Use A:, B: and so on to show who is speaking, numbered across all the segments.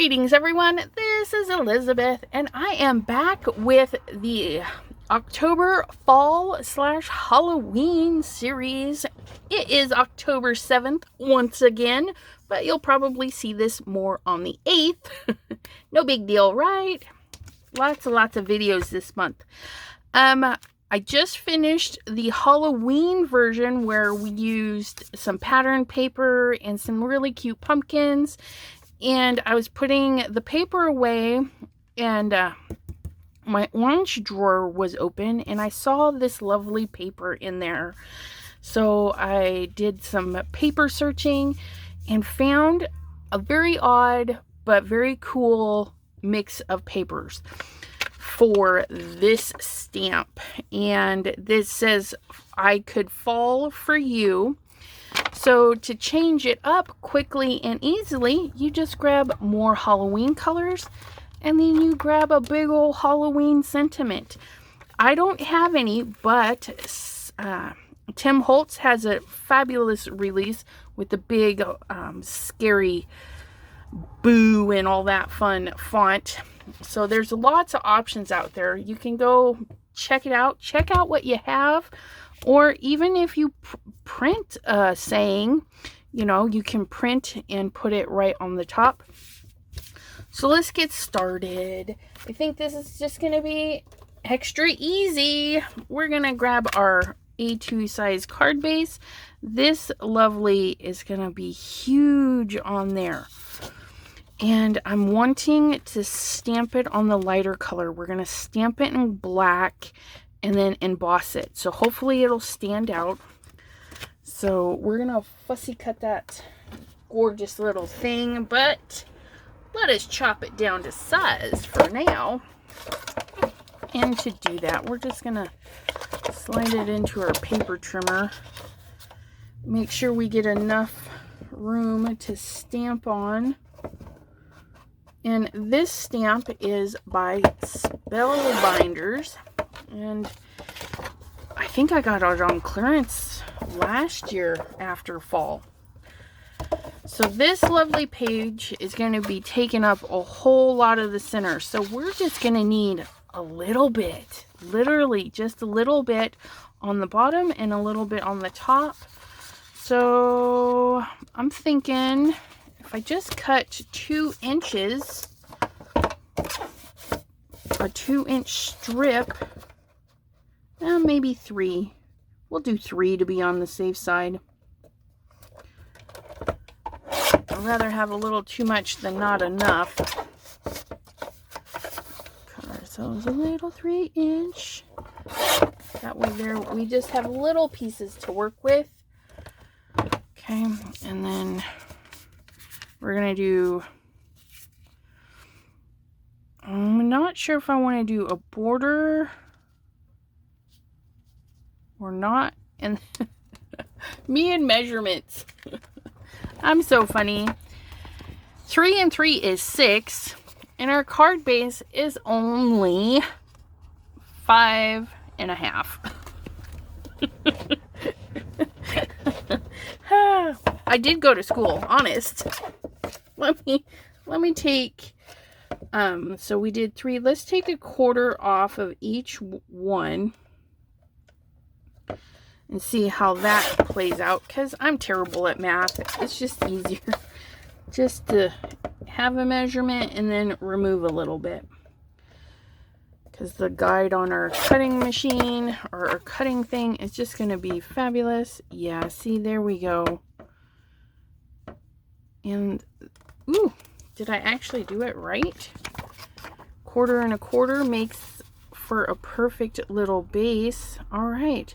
A: Greetings everyone, this is Elizabeth and I am back with the October fall / Halloween series. It is October 7th once again, but you'll probably see this more on the 8th. No big deal, right? Lots of videos this month. I just finished the Halloween version where we used some pattern paper and some really cute pumpkins. And I was putting the paper away and my orange drawer was open and I saw this lovely paper in there. So I did some paper searching and found a very odd but very cool mix of papers for this stamp. And this says, "I could fall for you." So to change it up quickly and easily, you just grab more Halloween colors and then you grab a big old Halloween sentiment. I don't have any, but Tim Holtz has a fabulous release with the big scary boo and all that fun font. So there's lots of options out there. You can go check it out. Check out what you have. Or even if you print a saying, you can print and put it right on the top. So let's get started. I think this is just going to be extra easy. We're going to grab our A2 size card base. This lovely is going to be huge on there. And I'm wanting to stamp it on the lighter color. We're going to stamp it in black and then emboss it. So hopefully it'll stand out. So we're going to fussy cut that gorgeous little thing, but let us chop it down to size for now. And to do that, we're just going to slide it into our paper trimmer. Make sure we get enough room to stamp on. And this stamp is by Spellbinders. And I think I got it on clearance last year after fall. So this lovely page is going to be taking up a whole lot of the center. So we're just going to need a little bit, literally just a little bit on the bottom and a little bit on the top. So I'm thinking if I just cut 2 inches, a 2-inch strip, maybe 3. We'll do 3 to be on the safe side. I'd rather have a little too much than not enough. Cut ourselves a little 3-inch. That way there we just have little pieces to work with. Okay, and then we're gonna do, I'm not sure if I want to do a border or not. And me and measurements. I'm so funny. 3 and 3 is 6. And our card base is only 5.5. I did go to school, honest. Let me take, so we did 3. Let's take 1/4 off of each one and see how that plays out, because I'm terrible at math. It's just easier just to have a measurement and then remove a little bit, because the guide on our cutting machine or our cutting thing is just going to be fabulous. Yeah, see, there we go. And ooh, did I actually do it right? 1/4 and 1/4 makes for a perfect little base. All right.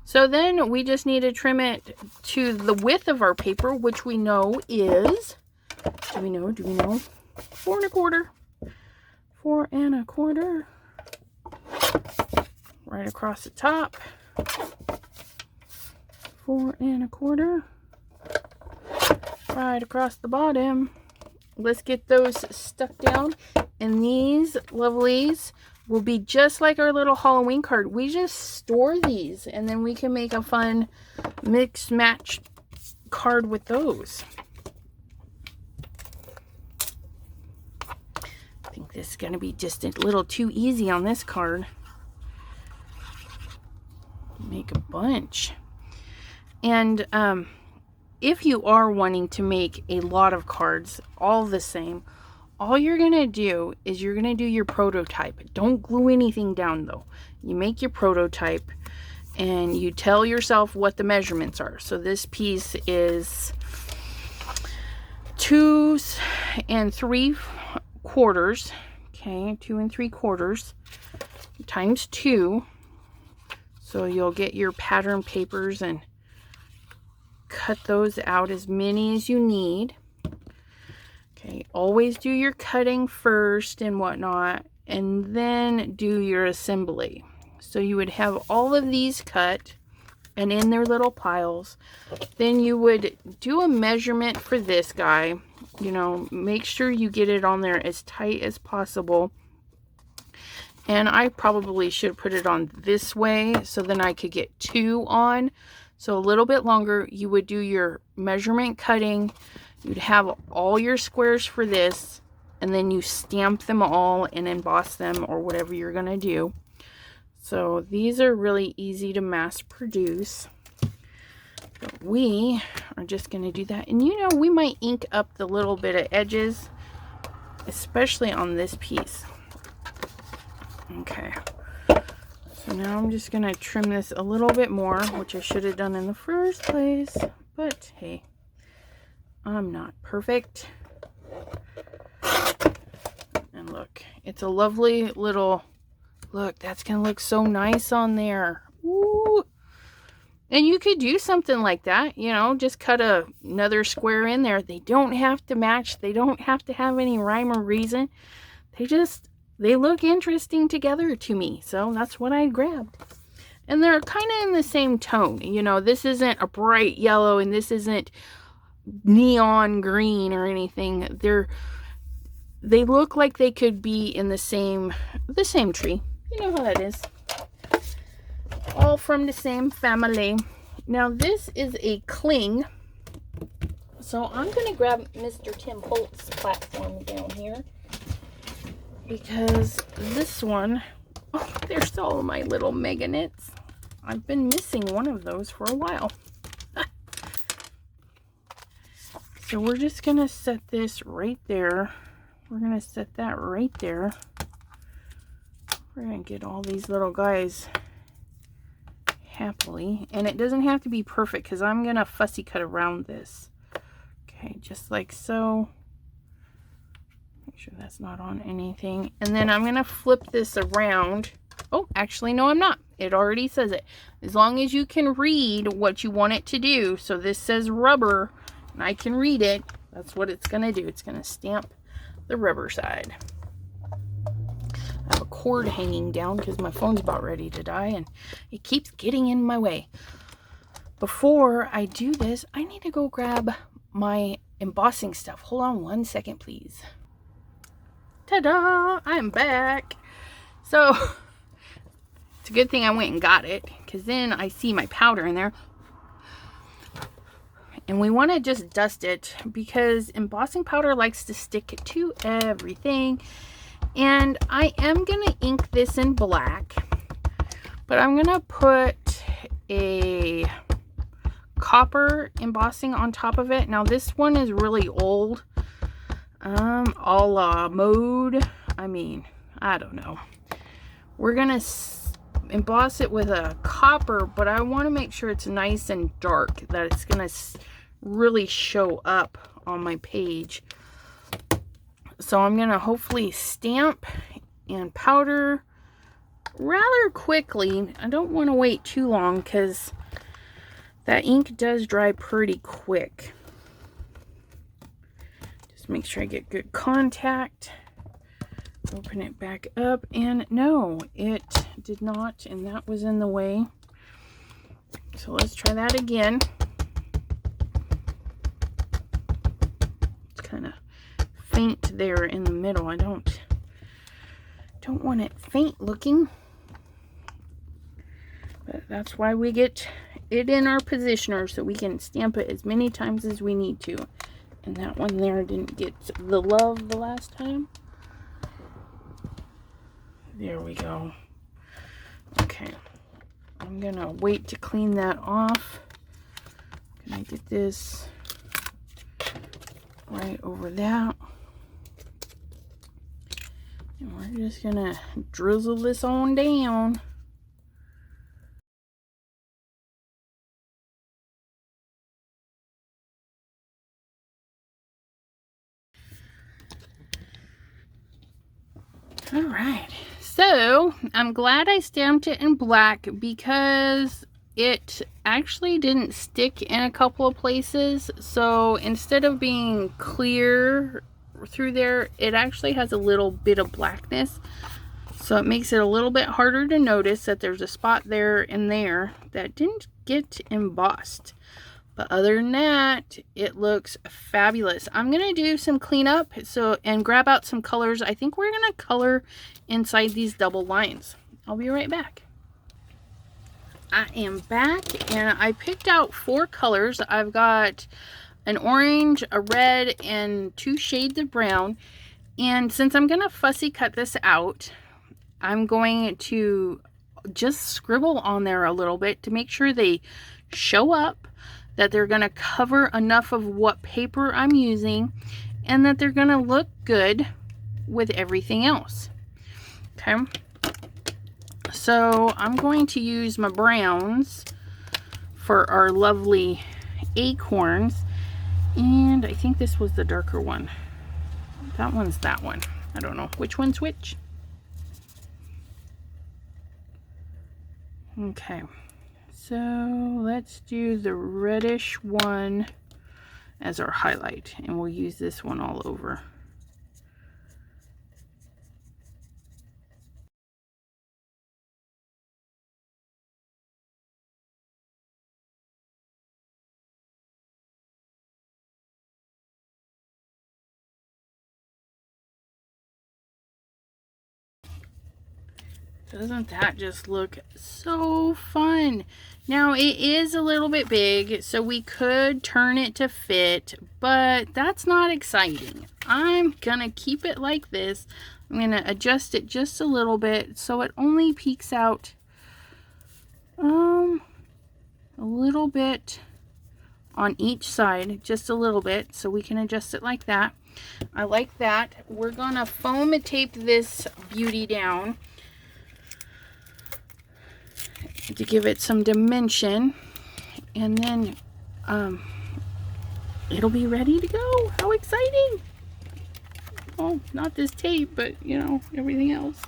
A: So then we just need to trim it to the width of our paper, which we know is, do we know? 4 1/4. 4 1/4. Right across the top. 4 1/4. Right across the bottom. Let's get those stuck down. And these lovelies will be just like our little Halloween card. We just store these and then we can make a fun mix match card with those. think this is going to be just a little too easy on this card. Make a bunch. And if you are wanting to make a lot of cards all the same, all you're going to do is you're going to do your prototype. Don't glue anything down though. You make your prototype and you tell yourself what the measurements are. So this piece is 2 3/4. Okay, 2 3/4 times 2. So you'll get your pattern papers and cut those out, as many as you need. Okay, always do your cutting first and whatnot, and then do your assembly. So you would have all of these cut and in their little piles. Then you would do a measurement for this guy. You know, make sure you get it on there as tight as possible. And I probably should put it on this way so then I could get 2 on. So a little bit longer. You would do your measurement cutting. You'd have all your squares for this. And then you stamp them all and emboss them or whatever you're going to do. So these are really easy to mass produce. But we are just going to do that. And you know, we might ink up the little bit of edges, especially on this piece. Okay. So now I'm just going to trim this a little bit more, which I should have done in the first place. But hey, I'm not perfect. And look, it's a lovely little... Look, that's going to look so nice on there. Ooh. And you could do something like that, you know, just cut another square in there. They don't have to match. They don't have to have any rhyme or reason. They look interesting together to me. So that's what I grabbed. And they're kind of in the same tone. You know, this isn't a bright yellow and this isn't neon green or anything. They look like they could be in the same tree. You know how that is. All from the same family. Now this is a cling. So I'm going to grab Mr. Tim Holt's platform down here. Because this one, oh, there's all my little mega knits. I've been missing one of those for a while. So we're just going to set this right there. We're going to set that right there. We're going to get all these little guys happily. And it doesn't have to be perfect because I'm going to fussy cut around this. Okay, just like so. Make sure that's not on anything. And then I'm going to flip this around. Oh, actually, no, I'm not. It already says it. As long as you can read what you want it to do. So this says rubber, and I can read it. That's what it's going to do. It's going to stamp the rubber side. I have a cord hanging down because my phone's about ready to die and it keeps getting in my way. Before I do this, I need to go grab my embossing stuff. Hold on 1 second, please. Ta-da! I'm back. So it's a good thing I went and got it because then I see my powder in there. And we want to just dust it because embossing powder likes to stick to everything. And I am going to ink this in black. But I'm going to put a copper embossing on top of it. Now this one is really old. A la mode. I mean, I don't know. We're going to emboss it with a copper. But I want to make sure it's nice and dark. That it's going to really show up on my page. So I'm going to hopefully stamp and powder rather quickly. I don't want to wait too long because that ink does dry pretty quick. Just make sure I get good contact. Open it back up, and no, it did not, and that was in the way. So let's try that again. It's kind of faint there in the middle. I don't want it faint looking, but that's why we get it in our positioner so we can stamp it as many times as we need to. And that one there didn't get the love the last time. There we go. Okay. I'm gonna wait to clean that off. Can I get this right over that? And we're just gonna drizzle this on down. All right, so I'm glad I stamped it in black because it actually didn't stick in a couple of places. So instead of being clear through there, it actually has a little bit of blackness. So it makes it a little bit harder to notice that there's a spot there and there that didn't get embossed. But other than that, it looks fabulous. I'm going to do some cleanup and grab out some colors. I think we're going to color inside these double lines. I'll be right back. I am back and I picked out 4 colors. I've got an orange, a red, and 2 shades of brown. And since I'm going to fussy cut this out, I'm going to just scribble on there a little bit to make sure they show up, that they're going to cover enough of what paper I'm using, and that they're going to look good with everything else. Okay. So I'm going to use my browns for our lovely acorns. And I think this was the darker one. That one's that one. I don't know which one's which. Okay. So let's do the reddish one as our highlight, and we'll use this one all over. Doesn't that just look so fun? Now it is a little bit big, so we could turn it to fit, but that's not exciting. I'm gonna keep it like this. I'm gonna adjust it just a little bit so it only peeks out a little bit on each side, just a little bit, so we can adjust it like that. I like that. We're gonna foam tape this beauty down to give it some dimension, and then it'll be ready to go. How exciting! Oh, not this tape, but you know, everything else.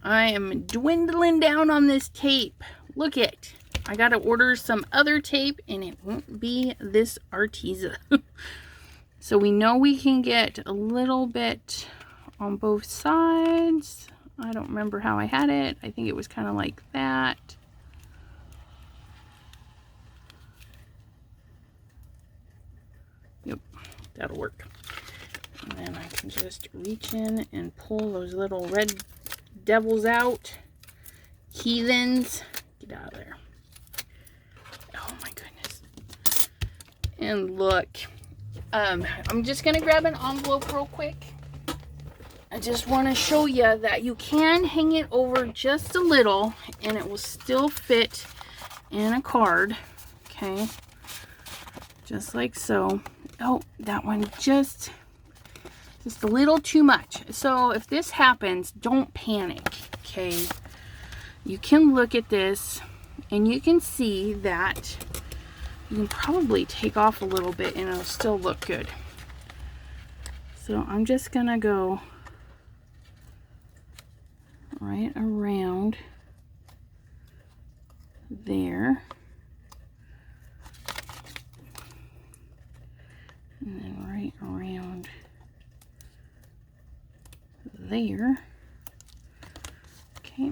A: I am dwindling down on this tape. Look it. I gotta order some other tape, and it won't be this Arteza. So we know we can get a little bit on both sides. I don't remember how I had it. I think it was kind of like that. Yep, that'll work. And then I can just reach in and pull those little red devils out. Heathens. Get out of there. Oh my goodness. And look. I'm just going to grab an envelope real quick. I just want to show you that you can hang it over just a little and it will still fit in a card. Okay. Just like so. Oh, that one just a little too much. So if this happens, don't panic. Okay. You can look at this and you can see that you can probably take off a little bit and it'll still look good. So I'm just gonna go right around there. And then right around there. Okay,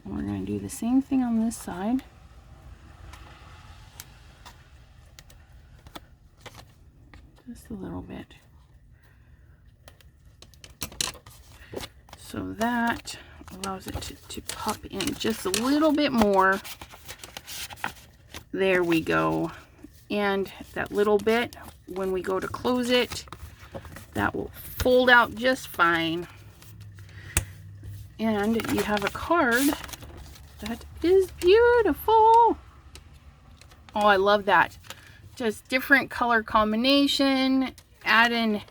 A: we're gonna do the same thing on this side. Just a little bit. So that allows it to pop in just a little bit more. There we go. and that little bit, when we go to close it, that will fold out just fine. And you have a card that is beautiful. Oh, I love that. Just different color combination, add in a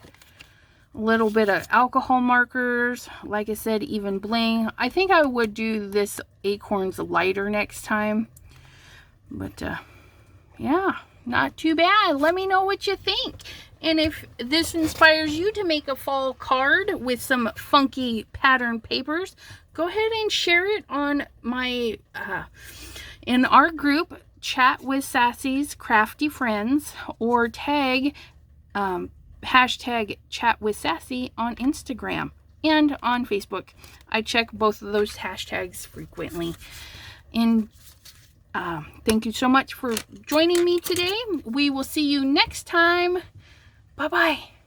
A: little bit of alcohol markers, like I said, even bling. I think I would do this acorns lighter next time, but yeah, not too bad. Let me know what you think, and if this inspires you to make a fall card with some funky pattern papers, go ahead and share it on my in our group, Chat with Sassy's Crafty Friends, or tag hashtag Chat with Sassy on Instagram and on Facebook. I check both of those hashtags frequently. And thank you so much for joining me today. We will see you next time. Bye-bye.